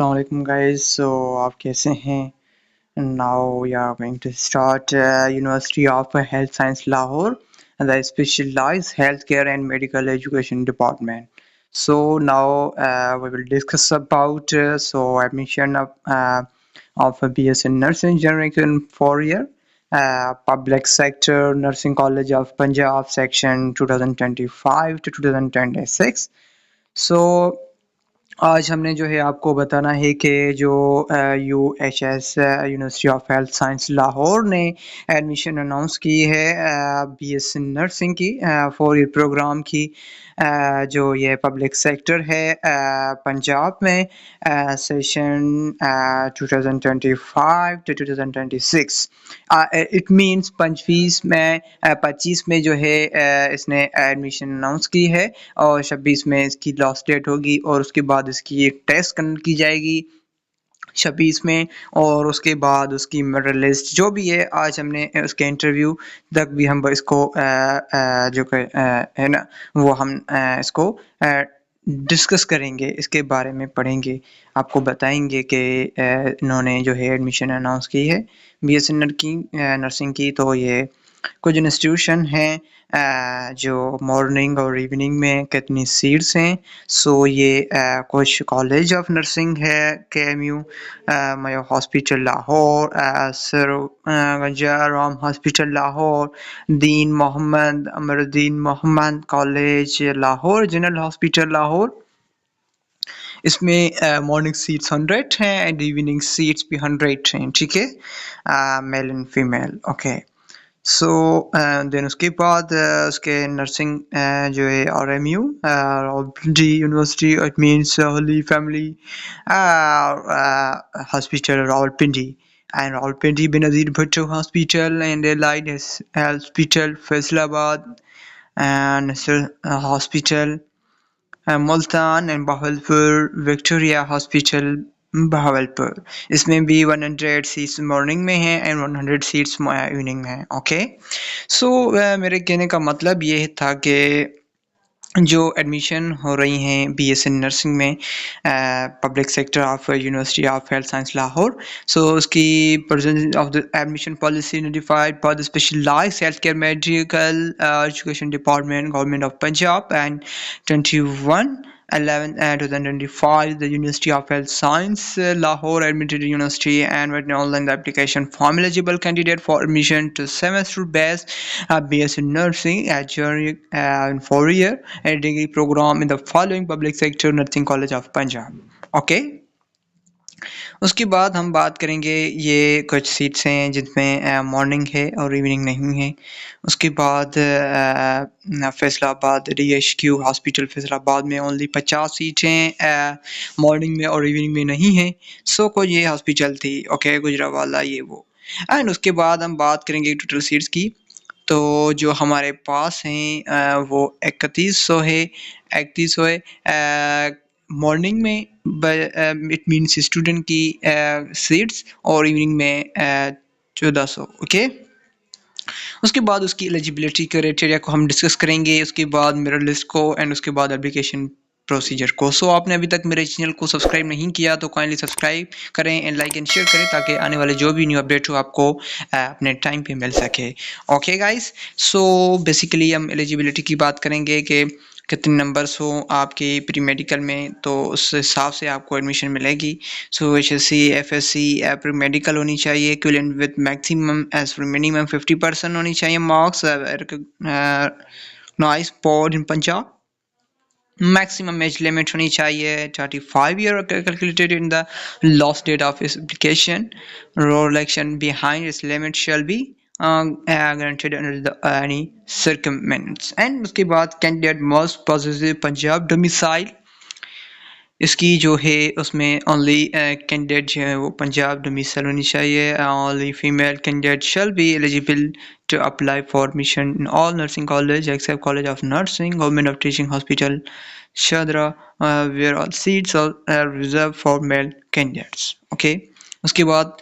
Assalamu alaikum guys. So आप कैसे हैं? Now we are going to start University of Health Science Lahore, the specialized healthcare and medical education department. So now we will discuss about admission of a BSc Nursing Engineering in 4 year. Public sector nursing college of Punjab section 2025 to 2026. So आज हमने जो है आपको बताना है कि जो UHS university of health science Lahore ने एडमिशन अनाउंस की है BSc नर्सिंग की 4 ईयर प्रोग्राम की जो ये पब्लिक सेक्टर है पंजाब में सेशन 2025 टू 2026 इट मींस 25 में जो है इसने एडमिशन अनाउंस की है और 26 में इसकी लास्ट डेट होगी और उसके बाद इसकी एक टेस्ट कंडक्ट की जाएगी 26 में और उसके बाद उसकी मेरिट लिस्ट जो भी है आज हमने उसके इंटरव्यू तक भी हम इसको जो है ना वो हम इसको डिस्कस करेंगे, इसके बारे में पढ़ेंगे, आपको बताएंगे कि इन्होंने जो है एडमिशन अनाउंस की है BSc नर्सिंग की। तो ये कुछ इंस्टीट्यूशन हैं जो मॉर्निंग और इवनिंग में कितनी सीट्स हैं। सो ये कुछ कॉलेज ऑफ नर्सिंग है KMU, Mayo hospital Lahore, sir Gangaram hospital Lahore, Deen Mohammad Amiruddin Mohammad college Lahore, general hospital Lahore. इसमें मॉर्निंग सीट्स 100 हैं एंड इवनिंग सीट्स भी 100 हैं, ठीक है, male and female. Okay, so then उसके बाद उसके नर्सिंग जो है RMU Rawalpindi university, it means holy family hospital Rawalpindi and Rawalpindi Benazir Bhutto hospital and allied hospital Faisalabad and hospital Multan and Bahawalpur, Victoria hospital Bahawalpur. इसमें भी 100 सीट्स मॉर्निंग में हैं एंड 100 सीट्स इवनिंग में हैं। ओके, सो मेरे कहने का मतलब ये था कि जो एडमिशन हो रही हैं BSc नर्सिंग में public sector of university of health science Lahore, so उसकी presence of the admission policy notified by the specialised health care medical education department government of Punjab and 21/11/2025 the University of Health Science Lahore admitted university and written online the application form eligible candidate for admission to semester based BSc nursing at in 4 year and degree program in the following public sector nursing college of Punjab. Okay, उसके बाद हम बात करेंगे ये कुछ seats हैं जिनमें morning है और इवनिंग नहीं है। उसके बाद फैसलाबाद DHQ हॉस्पिटल फैसलाबाद में ओनली 50 सीटें मॉर्निंग में और इवनिंग में नहीं है। सो को ये हॉस्पिटल थी, ओके, गुजरावाला ये वो। एंड उसके बाद हम बात करेंगे टोटल सीट्स की। तो जो हमारे पास हैं वो 3100 है, 3100 है मॉर्निंग में, इट मीन्स स्टूडेंट की सीट्स, और इवनिंग में 1400। ओके, उसके बाद उसकी एलिजिबिलिटी क्राइटेरिया को हम डिस्कस करेंगे, उसके बाद मेरिट लिस्ट को एंड उसके बाद एप्लीकेशन प्रोसीजर को। सो आपने अभी तक मेरे चैनल को सब्सक्राइब नहीं किया तो काइंडली सब्सक्राइब करें एंड लाइक एंड शेयर करें ताकि आने वाले जो भी न्यू अपडेट हो आपको अपने टाइम पे मिल सके। ओके गाइस, सो बेसिकली हम एलिजिबिलिटी की बात करेंगे कि कितने नंबर्स हो आपके प्री मेडिकल में, तो उस हिसाब से आपको एडमिशन मिलेगी। सो HSC FSC प्री मेडिकल होनी चाहिए equivalent with maximum age for minimum 50% होनी चाहिए मार्क्स नाइस बोर्ड इन पंजाब। Maximum age limit होनी चाहिए 35 year calculated in the last date of its application. Roll election behind its limit shall be guaranteed under the any circumstances. And उसके बाद candidate must possess Punjab domicile। इसकी जो है उसमें only candidate जो है वो पंजाब डोमिसाइल होनी चाहिए। Only female candidate shall be eligible to apply for admission in all nursing college except college of nursing government of teaching hospital Shahdara where all seats are reserve for male candidates. Okay, उसके बाद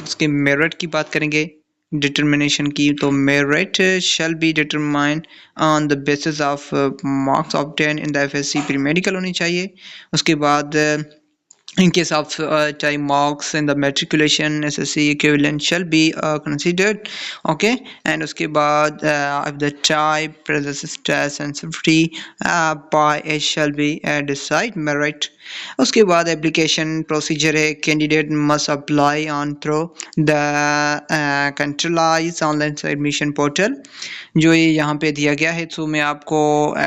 उसके merit की बात करेंगे, determination की। तो merit shall be determined on the basis of marks obtain in the FSC pre medical होनी चाहिए। उसके बाद In case of time marks in the matriculation SSC equivalent shall be considered. Okay, and उसके बाद if the type presents stress and safety by it shall be decide merit. उसके बाद application procedure है, candidate must apply on through the centralized online admission portal जो ये यहाँ पे दिया गया है। तो मैं आपको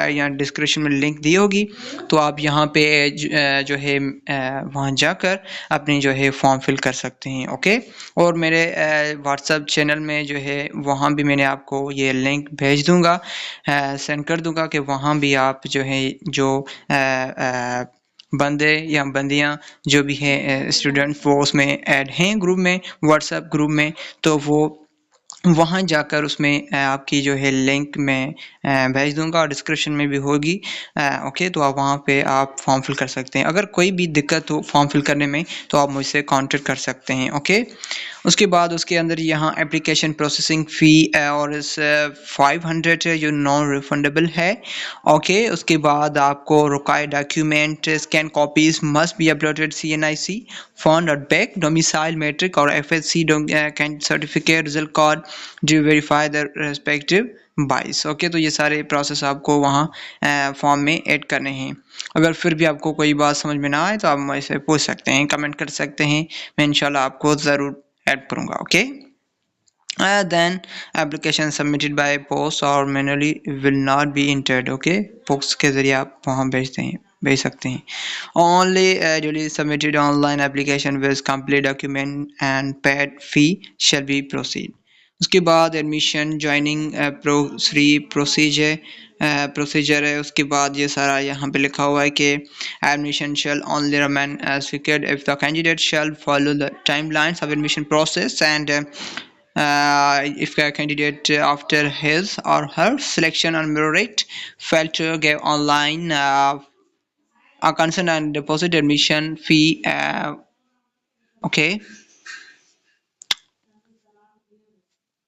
यहाँ डिस्क्रिप्शन में लिंक दी होगी, तो आप यहाँ पे जो है वहाँ जाकर अपनी जो है फॉर्म फिल कर सकते हैं। ओके, और मेरे व्हाट्सएप चैनल में जो है वहाँ भी मैंने आपको ये लिंक भेज दूँगा, सेंड कर दूँगा कि वहाँ भी आप जो है जो बंदे या बंदियाँ जो भी हैं स्टूडेंट वो उसमें ऐड हैं ग्रुप में, व्हाट्सएप ग्रुप में, तो वो वहाँ जाकर उसमें आपकी जो है लिंक मैं भेज दूँगा और डिस्क्रिप्शन में भी होगी। ओके, तो आप वहाँ पे आप फॉर्म फिल कर सकते हैं। अगर कोई भी दिक्कत हो फॉर्म फिल करने में तो आप मुझसे कांटेक्ट कर सकते हैं। ओके, उसके बाद उसके अंदर यहाँ एप्लीकेशन प्रोसेसिंग फ़ी और इस 500 है जो नॉन रिफंडेबल है। ओके, उसके बाद आपको required document scan copies must be uploaded CNIC front or back, domicile metric or FSC can certificate result card to verify the respective bias. Okay, तो ये सारे प्रोसेस आपको वहाँ फॉर्म में ऐड करने हैं। अगर फिर भी आपको कोई बात समझ में ना आए तो आप मुझसे पूछ सकते हैं, कमेंट कर सकते हैं, मैं इंशाल्लाह आपको ज़रूर ऐड करूँगा। Okay, then application submitted by post or manually will not be entered. Okay, post के ज़रिए आप वहाँ भेज सकते हैं। Only duly submitted online application with complete document and paid fee shall be proceed. उसके बाद एडमिशन ज्वाइनिंग प्रोसीजर है। उसके बाद ये सारा यहाँ पे लिखा हुआ है कि admission shall only remain as fixed if the candidate shall follow the timelines of admission process and if a candidate after his or her selection on merit failed to give online a consent and deposit admission fee. Okay,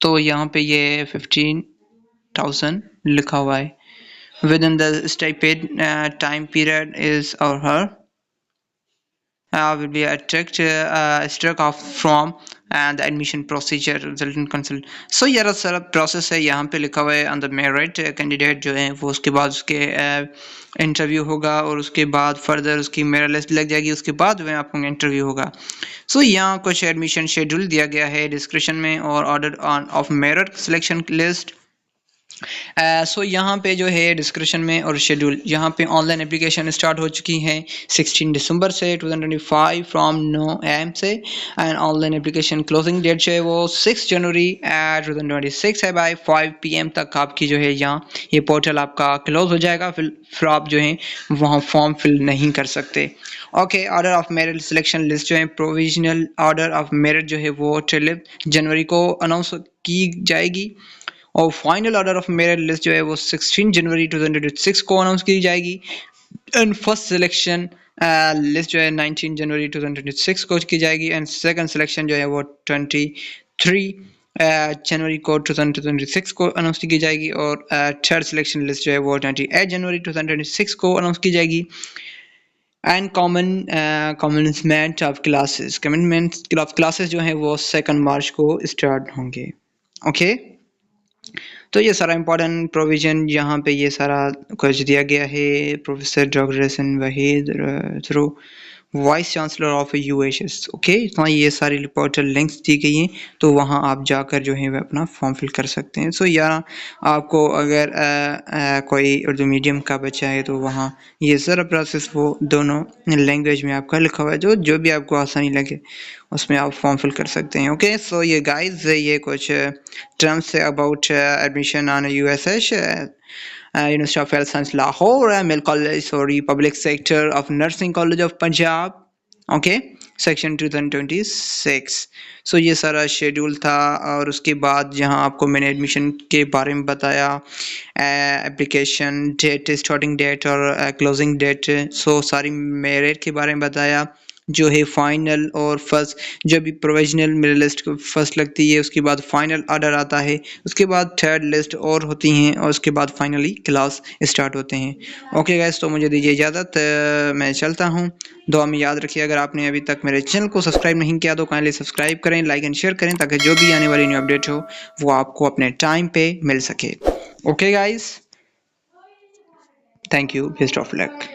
तो यहाँ पे ये 15,000 लिखा हुआ है within the stipend time period is or her will be struck off from and the admission procedure resultant consult. So ये सारा process है, यहाँ पे लिखा हुआ है अंदर मेरिट कैंडिडेट जो है वो उसके बाद उसके इंटरव्यू होगा और उसके बाद फर्दर उसकी मेरिट लिस्ट लग जाएगी, उसके बाद वह आपको इंटरव्यू होगा। सो यहाँ कुछ एडमिशन शेड्यूल दिया गया है डिस्क्रिप्शन में और order of merit selection list. So यहाँ पे जो है डिस्क्रिप्शन में और शेड्यूल यहाँ पे ऑनलाइन एप्लीकेशन स्टार्ट हो चुकी हैं 16 दिसंबर से 2025 फ्रॉम 9 AM से, and online application closing date जो है वो 6 जनवरी 2026 है बाय 5 PM तक आपकी जो है यहाँ ये पोर्टल आपका क्लोज हो जाएगा, फिर आप जो है वहाँ फॉर्म फिल नहीं कर सकते। Okay, order of merit selection list जो है प्रोविजनल ऑर्डर ऑफ मेरिट जो है वो 12 जनवरी को अनाउंस की जाएगी और final order of merit list जो है वो 16 जनवरी 2026 को अनाउंस की जाएगी, एंड फर्स्ट सिलेक्शन लिस्ट जो है 19 जनवरी 2026 को की जाएगी, एंड सेकंड सिलेक्शन जो है वो 23 जनवरी को 2026 को अनाउंस की जाएगी, और थर्ड सिलेक्शन लिस्ट जो है वो 28 जनवरी 2026 को अनाउंस की जाएगी। एंड कमेंसमेंट ऑफ क्लासेस जो है वो 2 मार्च को स्टार्ट होंगे। ओके, तो ये सारा इम्पोर्टेंट प्रोविज़न यहाँ पे ये सारा कुछ दिया गया है professor doctor Hasan Waheed through vice chancellor of UHS। Okay, तो ये सारी पोर्टल लिंक्स दी गई हैं, तो वहाँ आप जाकर जो है वह अपना फॉर्म फिल कर सकते हैं। सो यार आपको अगर कोई उर्दू मीडियम का बच्चा है तो वहाँ ये सारा प्रोसेस वो दोनों लैंग्वेज में आपका लिखा हुआ है, जो भी आपको आसानी लगे उसमें आप फॉर्म फिल कर सकते हैं। ओके, सो ये गाइस ये कुछ टर्म्स है about admission on USH University of Health Science Lahore, ML College, sorry, Public Sector of Nursing College of Punjab, okay, section 2026। सो ये सारा शेड्यूल था, और उसके बाद जहाँ आपको मैंने एडमिशन के बारे में बताया, एप्लीकेशन डेट, स्टार्टिंग डेट और क्लोजिंग डेट, सो सारी मेरिट के बारे में बताया, जो है फाइनल और फर्स्ट, जब भी प्रोविजनल मेरिट लिस्ट फर्स्ट लगती है उसके बाद फाइनल ऑर्डर आता है, उसके बाद थर्ड लिस्ट और होती हैं और उसके बाद फाइनली क्लास स्टार्ट होते हैं। ओके गाइस, तो मुझे दीजिए इजाज़त, मैं चलता हूँ। दुआ में याद रखिए, अगर आपने अभी तक मेरे चैनल को सब्सक्राइब नहीं किया तो काइंडली सब्सक्राइब करें, लाइक एंड शेयर करें, ताकि जो भी आने वाली न्यू अपडेट हो वो आपको अपने टाइम पे मिल सके। Okay guys, thank you, best of luck.